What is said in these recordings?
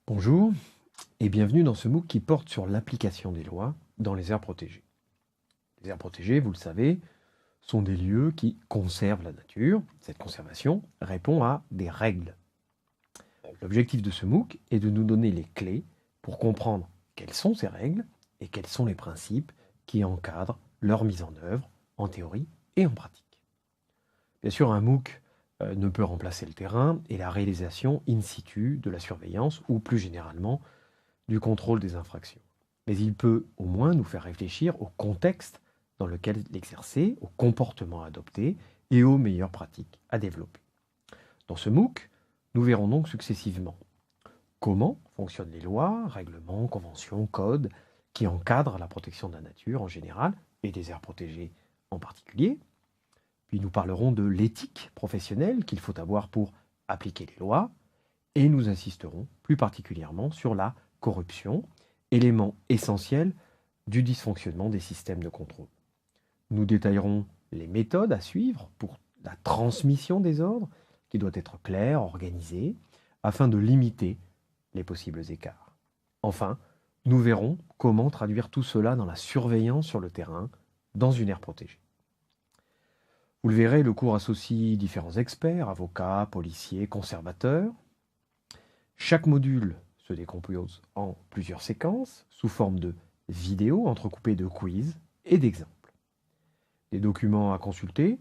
Bonjour et bienvenue dans ce MOOC qui porte sur l'application des lois dans les aires protégées. Les aires protégées, vous le savez, sont des lieux qui conservent la nature. Cette conservation répond à des règles. L'objectif de ce MOOC est de nous donner les clés pour comprendre quelles sont ces règles et quels sont les principes qui encadrent leur mise en œuvre en théorie et en pratique. Bien sûr, un MOOC ne peut remplacer le terrain et la réalisation in situ de la surveillance ou plus généralement du contrôle des infractions. Mais il peut au moins nous faire réfléchir au contexte dans lequel l'exercer, aux comportements adoptés et aux meilleures pratiques à développer. Dans ce MOOC, nous verrons donc successivement comment fonctionnent les lois, règlements, conventions, codes qui encadrent la protection de la nature en général et des aires protégées en particulier. Puis nous parlerons de l'éthique professionnelle qu'il faut avoir pour appliquer les lois et nous insisterons plus particulièrement sur la corruption, élément essentiel du dysfonctionnement des systèmes de contrôle. Nous détaillerons les méthodes à suivre pour la transmission des ordres, qui doit être claire, organisée, afin de limiter les possibles écarts. Enfin, nous verrons comment traduire tout cela dans la surveillance sur le terrain, dans une aire protégée. Vous le verrez, le cours associe différents experts, avocats, policiers, conservateurs. Chaque module se décompose en plusieurs séquences sous forme de vidéos entrecoupées de quiz et d'exemples. Des documents à consulter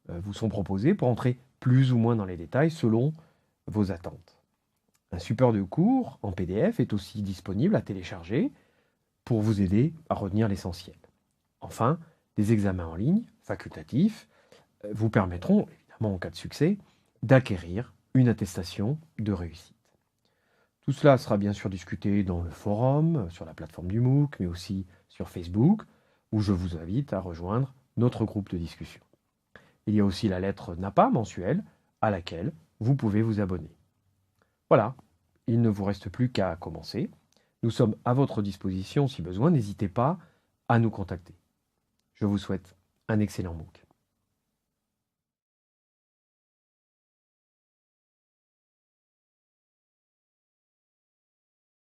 vous sont proposés pour entrer plus ou moins dans les détails selon vos attentes. Un support de cours en PDF est aussi disponible à télécharger pour vous aider à retenir l'essentiel. Enfin, des examens en ligne, facultatifs, vous permettront, évidemment en cas de succès, d'acquérir une attestation de réussite. Tout cela sera bien sûr discuté dans le forum, sur la plateforme du MOOC, mais aussi sur Facebook, où je vous invite à rejoindre notre groupe de discussion. Il y a aussi la lettre NAPA mensuelle, à laquelle vous pouvez vous abonner. Voilà, il ne vous reste plus qu'à commencer. Nous sommes à votre disposition si besoin, n'hésitez pas à nous contacter. Je vous souhaite un excellent MOOC.